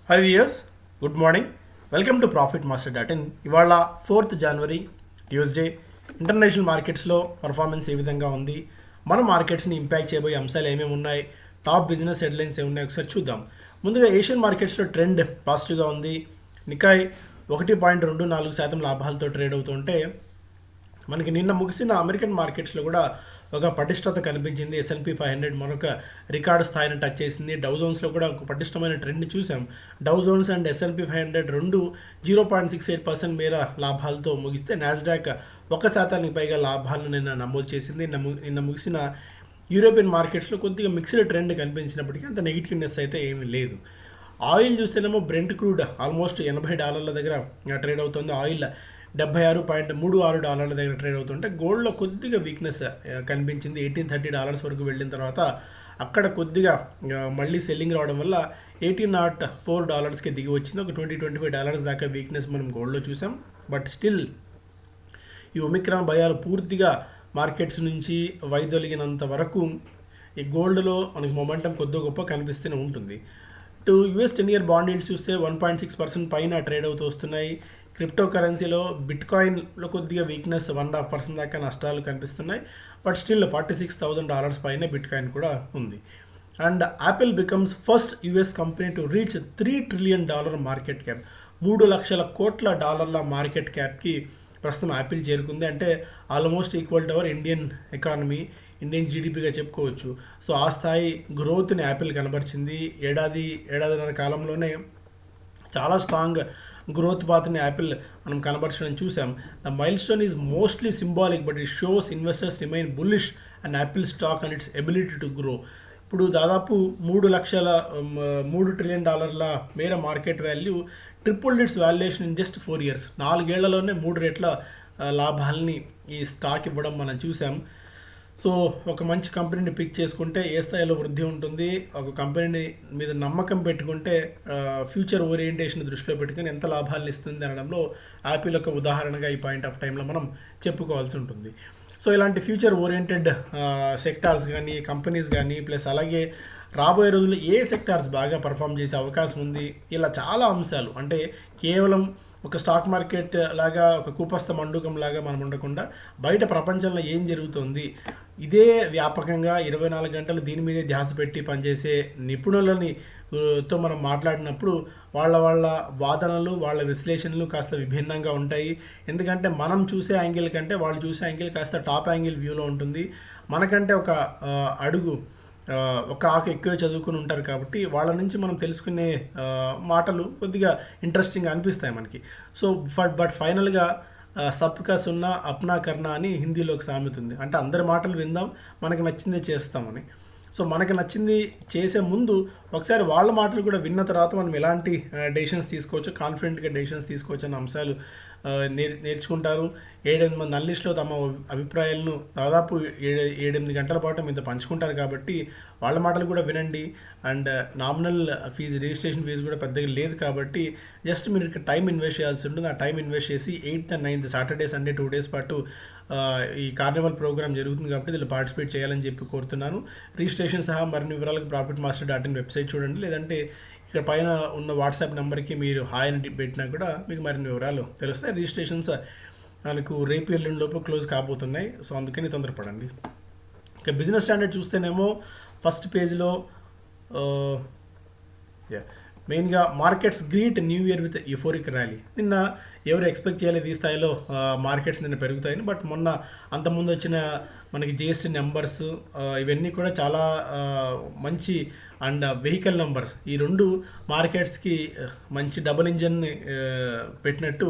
High weirs, good morning. Welcome to profit master dot in. ఇవాళ 4th జనవరి Tuesday. International మార్కెట్స్లో performance ఏ విధంగా ఉంది, మన మార్కెట్స్ని ఇంపాక్ట్ చేయబోయే అంశాలు ఏమేమి ఉన్నాయి, టాప్ బిజినెస్ హెడ్లైన్స్ ఏమున్నాయి ఒకసారి చూద్దాం. ముందుగా ఏషియన్ మార్కెట్స్లో ట్రెండ్ పాజిటివ్గా ఉంది. నికాయ్ 1.24% లాభాలతో ట్రేడ్ అవుతుంటే, మనకి నిన్న ముగిసిన అమెరికన్ మార్కెట్స్లో కూడా ఒక పటిష్టత కనిపించింది. S&P 500 మరొక రికార్డు స్థాయిని టచ్ చేసింది. డౌ జోన్స్లో కూడా ఒక పటిష్టమైన ట్రెండ్ని చూసాం. డౌ జోన్స్ అండ్ S&P 500 రెండు 0.68% మేర లాభాలతో ముగిస్తే, నాస్డాక్ 1% పైగా లాభాలను నిన్న నమోదు చేసింది. నిన్న ముగిసిన యూరోపియన్ మార్కెట్స్లో కొద్దిగా మిక్స్డ్ ట్రెండ్ కనిపించినప్పటికీ అంత నెగిటివ్నెస్ అయితే ఏమీ లేదు. ఆయిల్ చూస్తేనేమో బ్రెంట్ క్రూడ్ ఆల్మోస్ట్ $80 దగ్గర ట్రేడ్ అవుతుంది. ఆయిల్ $76.36 దగ్గర ట్రేడ్ అవుతుంటే, గోల్డ్లో కొద్దిగా వీక్నెస్ కనిపించింది. $1830 వరకు వెళ్ళిన తర్వాత అక్కడ కొద్దిగా మళ్ళీ సెల్లింగ్ రావడం వల్ల $1804కి దిగి వచ్చింది. ఒక $20-25 దాకా వీక్నెస్ మనం గోల్డ్లో చూసాం. బట్ స్టిల్ ఈ ఒమిక్రాన్ భయాలు పూర్తిగా మార్కెట్స్ నుంచి వైదొలిగినంత వరకు ఈ గోల్డ్లో మనకి మొమెంటం కొద్ది గొప్ప కనిపిస్తూనే ఉంటుంది. US 10-year బాండ్ ఈల్డ్స్ చూస్తే 1.6% పైన ట్రేడ్ అవుతూ వస్తున్నాయి. క్రిప్టో కరెన్సీలో బిట్కాయిన్లో కొద్దిగా వీక్నెస్ 1.5% దాకా నష్టాలు కనిపిస్తున్నాయి. బట్ స్టిల్ $46,000 పైన బిట్కాయిన్ కూడా ఉంది. And Apple becomes first US company to reach $3 trillion market cap. 3 లక్షల కోట్ల డాలర్ల మార్కెట్ క్యాప్కి ప్రస్తుతం యాపిల్ చేరుకుంది. అంటే almost equal to our Indian economy, Indian జీడిపిగా చెప్పుకోవచ్చు. సో ఆ స్థాయి గ్రోత్ని యాపిల్ కనబరిచింది. ఏడాదిన్నర కాలంలోనే చాలా స్ట్రాంగ్ గ్రోత్ పాత్ని యాపిల్ మనం కనబరచడం చూసాం. The mile stone is mostly symbolic, but it shows investors remain bullish and Apple stock and it's ability to grow. ఇప్పుడు దాదాపు $3 ట్రిలియన్ మేర market value, triple it's valuation in just 4 years. 4 ఏళ్లలోనే 3 రెట్ల లాభాలని ఈ stock ఇవ్వడం మనం చూసాం. సో ఒక మంచి కంపెనీని పిక్ చేసుకుంటే ఏ స్థాయిలో వృద్ధి ఉంటుంది, ఒక కంపెనీని మీద నమ్మకం పెట్టుకుంటే ఫ్యూచర్ ఓరియంటేషన్ దృష్టిలో పెట్టుకుని ఎంత లాభాలను ఇస్తుంది అనడంలో యాపిల్ ఒక ఉదాహరణగా ఈ పాయింట్ ఆఫ్ టైంలో మనం చెప్పుకోవాల్సి ఉంటుంది. సో ఇలాంటి ఫ్యూచర్ ఓరియంటెడ్ సెక్టార్స్ కానీ, కంపెనీస్ కానీ, ప్లస్ అలాగే రాబోయే రోజుల్లో ఏ సెక్టార్స్ బాగా పర్ఫామ్ చేసే అవకాశం ఉంది, ఇలా చాలా అంశాలు. అంటే కేవలం ఒక స్టాక్ మార్కెట్ లాగా, ఒక కూపస్థ మండూకం లాగా మనం ఉండకుండా బయట ప్రపంచంలో ఏం జరుగుతుంది, ఇదే వ్యాపకంగా 24 గంటలు దీని మీదే ధ్యాస పెట్టి పనిచేసే నిపుణులని తో మనం మాట్లాడినప్పుడు వాళ్ళ వాదనలు, వాళ్ళ విశ్లేషణలు కాస్త విభిన్నంగా ఉంటాయి. ఎందుకంటే మనం చూసే యాంగిల్ కంటే వాళ్ళు చూసే యాంగిల్ కాస్త టాప్ యాంగిల్ వ్యూలో ఉంటుంది. మనకంటే ఒక ఆకు ఎక్కువ చదువుకుని ఉంటారు కాబట్టి వాళ్ళ నుంచి మనం తెలుసుకునే మాటలు కొద్దిగా ఇంట్రెస్టింగ్గా అనిపిస్తాయి మనకి. సో బట్ ఫైనల్గా సబ్కా సున్నా అప్నా కర్నా అని హిందీలో ఒక సామెత ఉంది. అంటే అందరి మాటలు విందాం, మనకు నచ్చిందే చేస్తామని. సో మనకు నచ్చింది చేసే ముందు ఒకసారి వాళ్ళ మాటలు కూడా విన్న తర్వాత మనం ఎలాంటి డెసిషన్స్ తీసుకోవచ్చు, కాన్ఫిడెంట్గా డెసిషన్స్ తీసుకోవచ్చు అన్న అంశాలు నేర్చుకుంటారు. 7-8 మంది అనలిస్టులు తమ అభిప్రాయాలను దాదాపు 7-8 గంటల పాటు మీతో పంచుకుంటారు కాబట్టి వాళ్ళ మాటలు కూడా వినండి. And nominal fees, registration fees కూడా పెద్దగా లేదు కాబట్టి జస్ట్ మీరు ఇక్కడ టైం ఇన్వెస్ట్ చేయాల్సి ఉంటుంది. ఆ టైం ఇన్వెస్ట్ చేసి 8th and 9th Saturday Sunday 2 days పాటు ఈ కార్నివల్ ప్రోగ్రామ్ జరుగుతుంది కాబట్టి దీనిలో పార్టిసిపేట్ చేయాలని చెప్పి కోరుతున్నాను. రిజిస్ట్రేషన్ సహా మరిన్ని వివరాలకు profit master dot in website చూడండి, లేదంటే ఇక్కడ పైన ఉన్న వాట్సాప్ నెంబర్కి మీరు హాయ్ అని పెట్టినా కూడా మీకు మరిన్ని వివరాలు తెలుస్తాయి. రిజిస్ట్రేషన్స్ మనకు రేపు ఎల్లుండిలోపు క్లోజ్ కాబోతున్నాయి. సో అందుకని తొందరపడండి. ఇక బిజినెస్ స్టాండర్డ్ చూస్తేనేమో ఫస్ట్ పేజ్లో మెయిన్గా markets greet new year with euphoric rally. నిన్న ఎవరు ఎక్స్పెక్ట్ చేయలేదు ఈ స్థాయిలో మార్కెట్స్ నిన్న పెరుగుతాయని. బట్ మొన్న అంతకుముందు వచ్చిన మనకి GST నెంబర్స్ ఇవన్నీ కూడా చాలా మంచి అండ్ వెహికల్ నెంబర్స్, ఈ రెండు మార్కెట్స్కి మంచి డబుల్ ఇంజన్ పెట్టినట్టు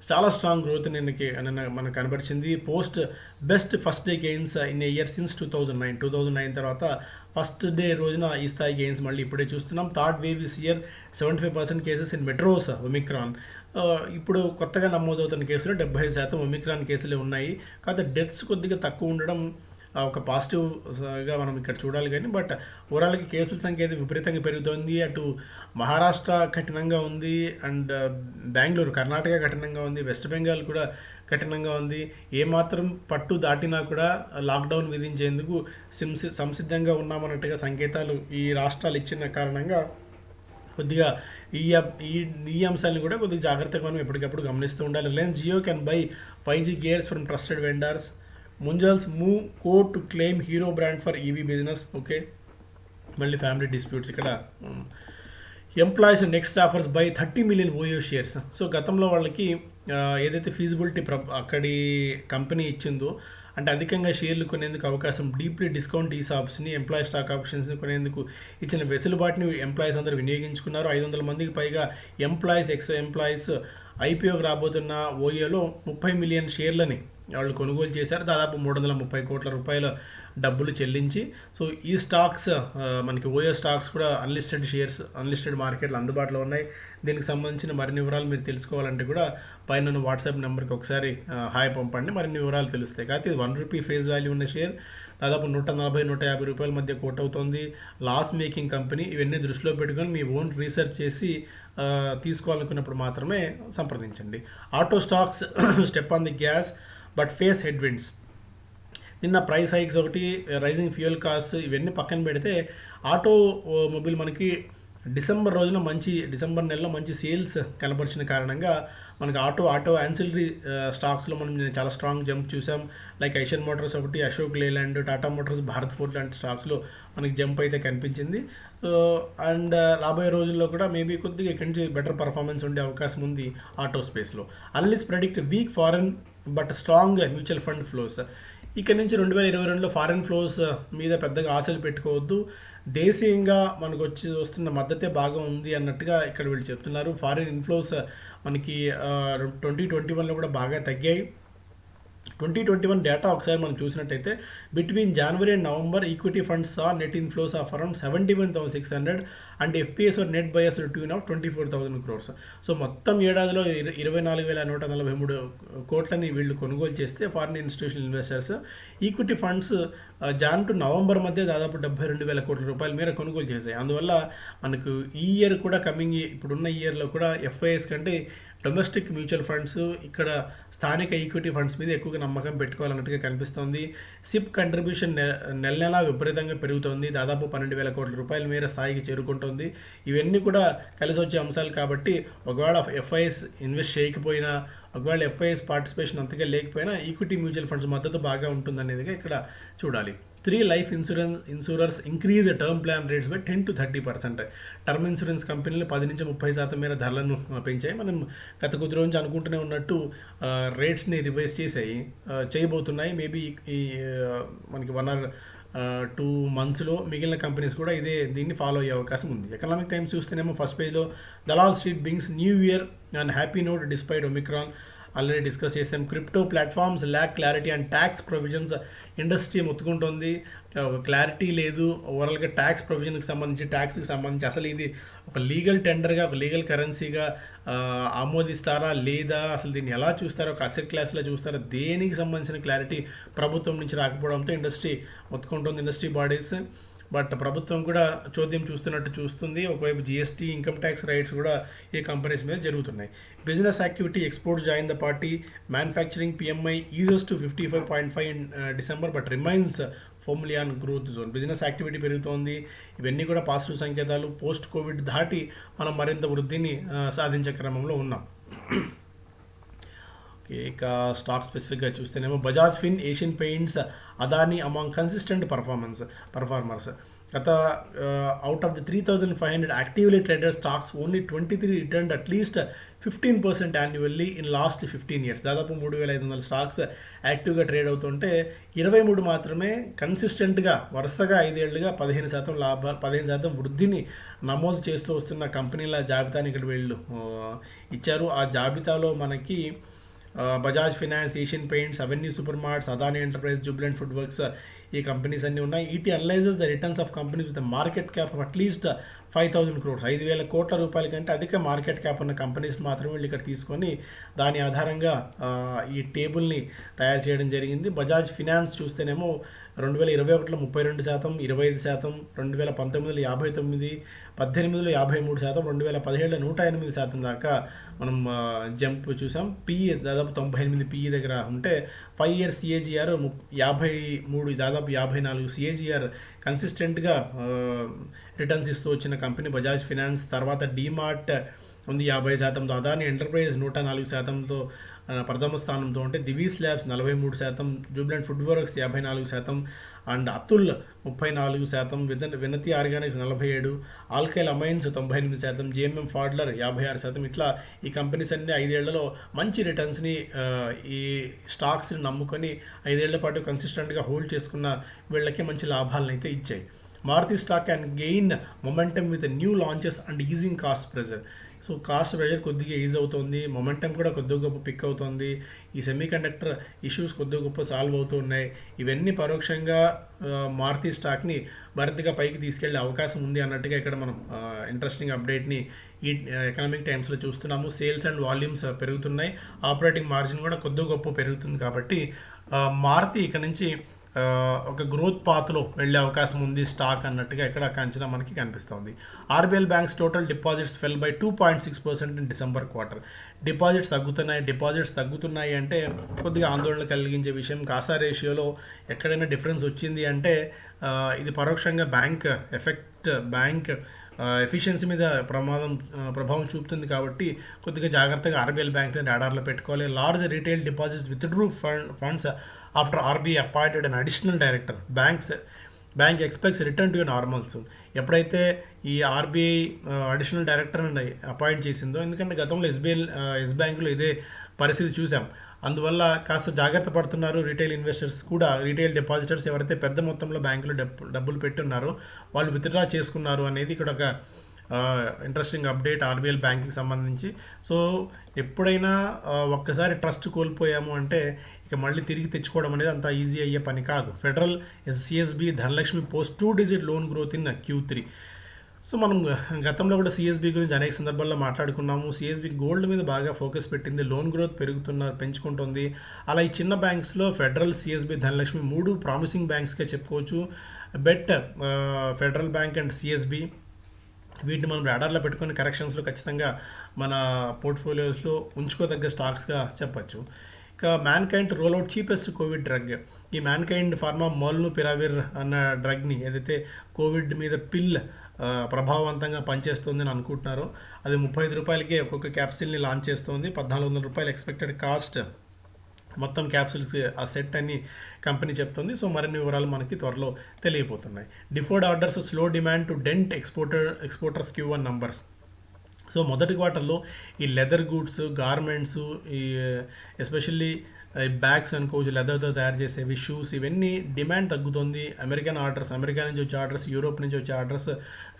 చాలా స్ట్రాంగ్ గ్రోత్ నిన్న మనకు కనబరిచింది. Post best first day gains in a year since 2009 తర్వాత ఫస్ట్ డే రోజున ఈ స్థాయి గెయిన్స్ మళ్ళీ ఇప్పుడే చూస్తున్నాం. Third wave this year 75% cases in metros Omicron. ఇప్పుడు కొత్తగా నమోదవుతున్న కేసులు 75% ఒమిక్రాన్ కేసులే ఉన్నాయి. కాకపోతే డెత్స్ కొద్దిగా తక్కువ ఉండడం ఒక పాజిటివ్గా మనం ఇక్కడ చూడాలి. కానీ బట్ ఓవరాల్గా కేసుల సంఖ్య అయితే విపరీతంగా పెరుగుతోంది. అటు మహారాష్ట్ర కఠినంగా ఉంది, అండ్ బెంగళూరు, కర్ణాటక కఠినంగా ఉంది, వెస్ట్ బెంగాల్ కూడా కఠినంగా ఉంది. ఏమాత్రం పట్టు దాటినా కూడా లాక్డౌన్ విధించేందుకు సంసిద్ధంగా ఉన్నామన్నట్టుగా సంకేతాలు ఈ రాష్ట్రాలు ఇచ్చిన కారణంగా కొద్దిగా ఈ అంశాలను కూడా కొద్దిగా జాగ్రత్తగా మనం ఎప్పటికప్పుడు గమనిస్తూ ఉండాలి. Reliance Jio can buy 5G gears from trusted vendors. Munjals move court to claim Hero brand for EV business. Okay, మళ్ళీ ఫ్యామిలీ డిస్ప్యూట్స్ ఇక్కడ. Employees next offers by 30 million OYO shares. So గతంలో వాళ్ళకి ఏదైతే ఫీజిబిలిటీ అక్కడి కంపెనీ ఇచ్చిందో, అంటే అధికంగా షేర్లు కొనేందుకు అవకాశం, డీప్లీ డిస్కౌంట్ ఈసాప్స్ని, ఎంప్లాయీ స్టాక్ ఆప్షన్స్ని కొనేందుకు ఇచ్చిన వెసులుబాటుని ఎంప్లాయీస్ అందరూ వినియోగించుకున్నారు. 500 మందికి పైగా ఎంప్లాయీస్ ఐపీఓకి రాబోతున్న ఓయోలో 30 million షేర్లని వాళ్ళు కొనుగోలు చేశారు. దాదాపు 330 కోట్ల రూపాయల డబ్బులు చెల్లించి. సో ఈ స్టాక్స్ మనకి ఓయో స్టాక్స్ కూడా అన్లిస్టెడ్ మార్కెట్లు అందుబాటులో ఉన్నాయి. దీనికి సంబంధించిన మరిన్ని వివరాలు మీరు తెలుసుకోవాలంటే కూడా పైన వాట్సాప్ నెంబర్కి ఒకసారి హాయ్ పంపండి, మరిన్ని వివరాలు తెలుస్తాయి. కాకపోతే ఇది ₹1 ఫేస్ వాల్యూ ఉన్న షేర్ దాదాపు 140-150 రూపాయల మధ్య కోట్ అవుతుంది. Loss making company. ఇవన్నీ దృష్టిలో పెట్టుకొని మీ ఓన్ రీసెర్చ్ చేసి తీసుకోవాలనుకున్నప్పుడు మాత్రమే సంప్రదించండి. Auto stocks step on the gas but face head winds. నిన్న ప్రైస్ హైక్స్ ఒకటి, రైజింగ్ ఫ్యూయల్ కాస్ట్, ఇవన్నీ పక్కన పెడితే మొబైల్ మనకి డిసెంబర్ నెలలో మంచి సేల్స్ కనబరిచిన కారణంగా మనకి ఆటో యాన్సిలరీ స్టాక్స్లో మనం చాలా స్ట్రాంగ్ జంప్ చూసాం. లైక్ ఐషర్ మోటార్స్ ఒకటి, అశోక్ లేలాండ్, టాటా మోటార్స్, భారత్ ఫోర్డ్ లాంటి స్టాక్స్లో మనకి జంప్ అయితే కనిపించింది. అండ్ రాబోయే రోజుల్లో కూడా మేబీ కొద్దిగా ఇక్కడి నుంచి బెటర్ పర్ఫార్మెన్స్ ఉండే అవకాశం ఉంది ఆటో స్పేస్లో. Analyst predict week foreign but strong mutual fund flows. ఇక్కడ నుంచి 2022లో ఫారెన్ ఫ్లోస్ మీద పెద్దగా ఆశలు పెట్టుకోవద్దు. దేశీయంగా మనకు వస్తున్న మద్దతే బాగా ఉంది అన్నట్టుగా ఇక్కడ వీళ్ళు చెప్తున్నారు. ఫారిన్ ఇన్ఫ్లోస్ మనకి 2021లో కూడా బాగా తగ్గాయి. 2021 డేటా ఒకసారి మనం చూసినట్టయితే between January and November equity funds saw net inflows of around 71,600 and FPIs are net buyers tune of 24,000 crores. So మొత్తం ఏడాదిలో 24,143 కోట్లని వీళ్ళు కొనుగోలు చేస్తే foreign institutional investors equity funds Jan to November మధ్య దాదాపు 72,000 కోట్ల రూపాయల మేర కొనుగోలు చేశాయి. అందువల్ల మనకు ఈ ఇయర్ కూడా ఇప్పుడున్న ఇయర్లో కూడా ఎఫ్ఐఎస్ కంటే డొమెస్టిక్ మ్యూచువల్ ఫండ్స్ ఇక్కడ స్థానిక ఈక్విటీ ఫండ్స్ మీద ఎక్కువగా నమ్మకం పెట్టుకోవాలన్నట్టుగా కనిపిస్తోంది. సిప్ కంట్రిబ్యూషన్ నెల విపరీతంగా పెరుగుతోంది. దాదాపు 12,000 కోట్ల రూపాయల మేర స్థాయికి చేరుకుంటుంది. ఇవన్నీ కూడా కలిసి వచ్చే అంశాలు కాబట్టి ఒకవేళ ఎఫ్ఐఎస్ ఇన్వెస్ట్ చేయకపోయినా, ఒకవేళ ఎఫ్ఐఎస్ పార్టిసిపేషన్ అంతగా లేకపోయినా ఈక్విటీ మ్యూచువల్ ఫండ్స్ మద్దతు బాగా ఉంటుందనేదిగా ఇక్కడ చూడాలి. 3 life insurers increase term plan rates by 10 to 30%. Term insurance కంపెనీలు 10-30% మేర ధరలను పెంచాయి. మనం గత కొద్ది రోజు అనుకుంటూనే ఉన్నట్టు రేట్స్ని రివైజ్ చేయబోతున్నాయి. మేబీ ఈ మనకి 1 or 2 monthsలో మిగిలిన కంపెనీస్ కూడా దీన్ని ఫాలో అయ్యే అవకాశం ఉంది. ఎకనామిక్ టైమ్స్ చూస్తేనేమో ఫస్ట్ పేజ్లో Dalal Street brings new year and happy note despite Omicron. Already discuss చేసాం. Crypto platforms lack clarity and tax provisions. Industry మొత్తుకుంటుంది, ఒక క్లారిటీ లేదు. ఓవరాల్గా ట్యాక్స్కి సంబంధించి అసలు ఇది ఒక లీగల్ టెండర్గా, ఒక లీగల్ కరెన్సీగా ఆమోదిస్తారా లేదా, అసలు దీన్ని ఎలా చూస్తారో, ఒక అసెట్ క్లాస్లో చూస్తారా, దేనికి సంబంధించిన క్లారిటీ ప్రభుత్వం నుంచి రాకపోవడంతో ఇండస్ట్రీ మొత్తుకుంటుంది, ఇండస్ట్రీ బాడీస్. బట్ ప్రభుత్వం కూడా చోద్యం చూస్తుంది. ఒకవైపు జిఎస్టీ, ఇన్కమ్ ట్యాక్స్ రైట్స్ కూడా ఈ కంపెనీస్ మీద జరుగుతున్నాయి. Business activity exports join the party. Manufacturing PMI eases to 55.5 in December but remains firmly on growth zone. Business activity పెరుగుతోంది. ఇవన్నీ కూడా పాజిటివ్ సంకేతాలు. పోస్ట్ కోవిడ్ దాటి మనం మరింత వృద్ధిని సాధించే క్రమంలో ఉన్నాం. ఇక స్టాక్ స్పెసిఫిక్గా చూస్తేనేమో Bajaj Fin, Asian Paints, Adani among consistent performers. గత out of the 3,500 actively traded stocks only 23 returned at least 15% annually in last 15 years. దాదాపు 3,500 స్టాక్స్ యాక్టివ్గా ట్రేడ్ అవుతుంటే 23 మాత్రమే కన్సిస్టెంట్గా వరుసగా 5 ఏళ్లుగా 15% వృద్ధిని నమోదు చేస్తూ వస్తున్న కంపెనీల జాబితాని ఇక్కడ వీళ్ళు ఇచ్చారు. ఆ జాబితాలో మనకి బజాజ్ ఫినాన్స్, ఏషియన్ పెయింట్స్, అవెన్యూ సూపర్ మార్ట్స్, అదానీ ఎంటర్ప్రైజ్, జుబిలెంట్ ఫుడ్ వర్క్స్ ఈ కంపెనీస్ అన్నీ ఉన్నాయి. ET analyses the returns of companies with market cap of at least 5,000 crores, 5,000 కోట్ల రూపాయల కంటే అధిక మార్కెట్ క్యాప్ ఉన్న కంపెనీస్ మాత్రమే వీళ్ళు ఇక్కడ తీసుకొని దాని ఆధారంగా ఈ టేబుల్ని తయారు చేయడం జరిగింది. బజాజ్ ఫినాన్స్ చూస్తేనేమో 2021లో 32%, 25%, 2019లో 59%, 18లో 53%, 2017లో 108% దాకా మనం జంప్ చూసాం. పిఈ దాదాపు 98 పిఈ దగ్గర ఉంటే 5 years CAGR 53, దాదాపు 54 CAGR కన్సిస్టెంట్గా రిటర్న్స్ ఇస్తూ వచ్చిన కంపెనీ బజాజ్ ఫినాన్స్. తర్వాత డీమార్ట్ ఉంది 50%తో, అదాని ఎంటర్ప్రైజ్ 104%తో ప్రథమ స్థానంతో ఉంటే, Divi's labs 43%, Jubilant Food Works 54%, and Atul 34%, Vinati Organics 47%, Alkyl Amines 98%, జేఎంఎం ఫాడ్లర్ 56%. ఇట్లా ఈ కంపెనీస్ అన్ని 5 ఏళ్లలో మంచి రిటర్న్స్ని ఈ స్టాక్స్ని నమ్ముకొని 5 ఏళ్ల పాటు కన్సిస్టెంట్గా హోల్డ్ చేసుకున్న వీళ్ళకి మంచి లాభాలను అయితే ఇచ్చాయి. Maruti stock and gain momentum with new launches and easing cost pressure. So cost pressure కొద్దిగా ఈజ్ అవుతుంది, మొమెంటమ్ కూడా కొద్దిగా గొప్ప పిక్ అవుతుంది, ఈ సెమీ కండక్టర్ ఇష్యూస్ కొద్దిగా గొప్ప సాల్వ్ అవుతూ ఉన్నాయి. ఇవన్నీ పరోక్షంగా మారుతి స్టాక్ని మరింతగా పైకి తీసుకెళ్లే అవకాశం ఉంది అన్నట్టుగా ఇక్కడ మనం ఇంట్రెస్టింగ్ అప్డేట్ని ఈ ఎకనామిక్ టైమ్స్లో చూస్తున్నాము. సేల్స్ అండ్ వాల్యూమ్స్ పెరుగుతున్నాయి, ఆపరేటింగ్ మార్జిన్ కూడా కొద్దిగా గొప్ప పెరుగుతుంది. కాబట్టి మారుతి ఇక్కడ నుంచి ఒక గ్రోత్ పాత్లో వెళ్ళే అవకాశం ఉంది స్టాక్ అన్నట్టుగా ఇక్కడ అంచనా మనకి కనిపిస్తుంది. RBL banks total deposits fell by 2.6% in December quarter. Deposits తగ్గుతున్నాయి అంటే కొద్దిగా ఆందోళన కలిగించే విషయం. కాసా రేషియోలో ఎక్కడైనా డిఫరెన్స్ వచ్చింది అంటే ఇది పరోక్షంగా బ్యాంక్ ఎఫిషియన్సీ మీద ప్రభావం చూపుతుంది. కాబట్టి కొద్దిగా జాగ్రత్తగా ఆర్బీఎల్ బ్యాంక్ని రాడార్లో పెట్టుకోవాలి. Large retail deposits withdrew funds after RBI appointed an additional director. Bank expects return to normal soon. ఎప్పుడైతే ఈ ఆర్బీఐ అడిషనల్ డైరెక్టర్ని అపాయింట్ చేసిందో, ఎందుకంటే గతంలో ఎస్ బ్యాంకులో ఇదే పరిస్థితి చూసాం, అందువల్ల కాస్త జాగ్రత్త పడుతున్నారు రీటైల్ ఇన్వెస్టర్స్ కూడా. రీటైల్ డిపాజిటర్స్ ఎవరైతే పెద్ద మొత్తంలో బ్యాంకులో డబ్బులు పెట్టున్నారో వాళ్ళు విత్డ్రా చేసుకున్నారు అనేది ఇక్కడ ఒక ఇంట్రెస్టింగ్ అప్డేట్ ఆర్బీఎల్ బ్యాంక్కి సంబంధించి. సో ఎప్పుడైనా ఒక్కసారి ట్రస్ట్ కోల్పోయాము అంటే ఇక మళ్ళీ తిరిగి తెచ్చుకోవడం అనేది అంత ఈజీ అయ్యే పని కాదు. Federal CSB Dhanalakshmi post 2 digit loan growth in Q3. So మనం గతంలో కూడా సిఎస్బి గురించి అనేక సందర్భాల్లో మాట్లాడుకున్నాము. సిఎస్బి గోల్డ్ మీద బాగా ఫోకస్ పెట్టింది, లోన్ గ్రోత్ పెంచుకుంటుంది. అలా ఈ చిన్న బ్యాంక్స్లో ఫెడరల్, సిఎస్బి, ధనలక్ష్మి 3 ప్రామిసింగ్ బ్యాంక్స్గా చెప్పుకోవచ్చు. ఫెడరల్ బ్యాంక్ అండ్ సిఎస్బి వీటిని మనం రాడార్లో పెట్టుకొని కరెక్షన్స్లో ఖచ్చితంగా మన పోర్ట్ఫోలియోస్లో ఉంచుకోదగ్గ స్టాక్స్గా చెప్పచ్చు. ఇక mankind roll out cheapest Covid drug. ఈ మ్యాన్కైండ్ ఫార్మా మోల్నుపిరావిర్ అన్న డ్రగ్ని ఏదైతే కోవిడ్ మీద పిల్ ప్రభావవంతంగా పనిచేస్తుందని అనుకుంటున్నారో అది 35 రూపాయలకే ఒక్కొక్క క్యాప్సిల్ని లాంచ్ చేస్తుంది. 1400 రూపాయలు ఎక్స్పెక్టెడ్ కాస్ట్ మొత్తం క్యాప్సిల్స్ ఆ సెట్ అని కంపెనీ చెప్తుంది. సో మరిన్ని వివరాలు మనకి త్వరలో తెలియబోతున్నాయి. Deferred orders slow demand to dent exporters Q1 numbers. So మొదటి క్వార్టర్లో ఈ లెదర్ గూడ్స్, గార్మెంట్స్, ఈ ఎస్పెషల్లీ బ్యాగ్స్ అనుకోవచ్చు, లెదర్తో తయారు చేసేవి, షూస్, ఇవన్నీ డిమాండ్ తగ్గుతుంది. అమెరికా నుంచి వచ్చే ఆర్డర్స్, యూరోప్ నుంచి వచ్చే ఆర్డర్స్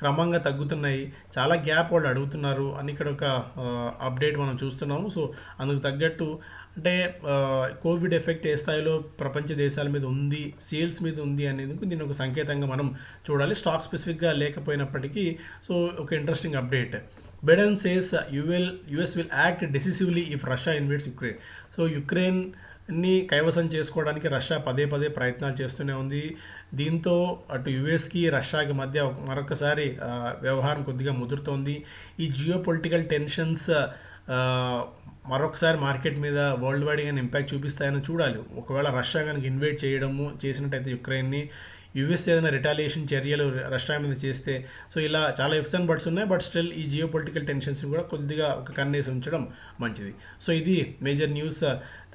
క్రమంగా తగ్గుతున్నాయి. చాలా గ్యాప్ వాళ్ళు అడుగుతున్నారు అని ఇక్కడ ఒక అప్డేట్ మనం చూస్తున్నాము. సో అందుకు తగ్గట్టు అంటే కోవిడ్ ఎఫెక్ట్ ఏ స్థాయిలో ప్రపంచ దేశాల మీద ఉంది, సేల్స్ మీద ఉంది అనేది దీని ఒక సంకేతంగా మనం చూడాలి. స్టాక్ స్పెసిఫిక్గా లేకపోయినప్పటికీ సో ఒక interesting update. Biden says US will act decisively if Russia invades Ukraine. So యుక్రెయిన్ని కైవసం చేసుకోవడానికి రష్యా పదే ప్రయత్నాలు చేస్తూనే ఉంది. దీంతో అటు యుఎస్కి రష్యాకి మధ్య మరొకసారి వ్యవహారం కొద్దిగా ముదురుతోంది. ఈ జియో పొలిటికల్ టెన్షన్స్ మరొకసారి మార్కెట్ మీద వరల్డ్ వైడ్గా ఇంపాక్ట్ చూపిస్తాయని చూడాలి. ఒకవేళ రష్యా కనుక ఇన్వేట్ చేసినట్టయితే యుక్రెయిన్ని, యుఎస్ ఏదైనా రిటాలియేషన్ చర్యలు రష్యా మీద చేస్తే, సో ఇలా చాలా ఇఫ్స్ అండ్ బట్స్ ఉన్నాయి. బట్ స్టిల్ ఈ జియో పొలిటికల్ టెన్షన్స్ని కూడా కొద్దిగా ఒక కన్నేసి ఉంచడం మంచిది. సో ఇది major news.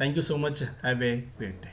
Thank you so much. Have a great day.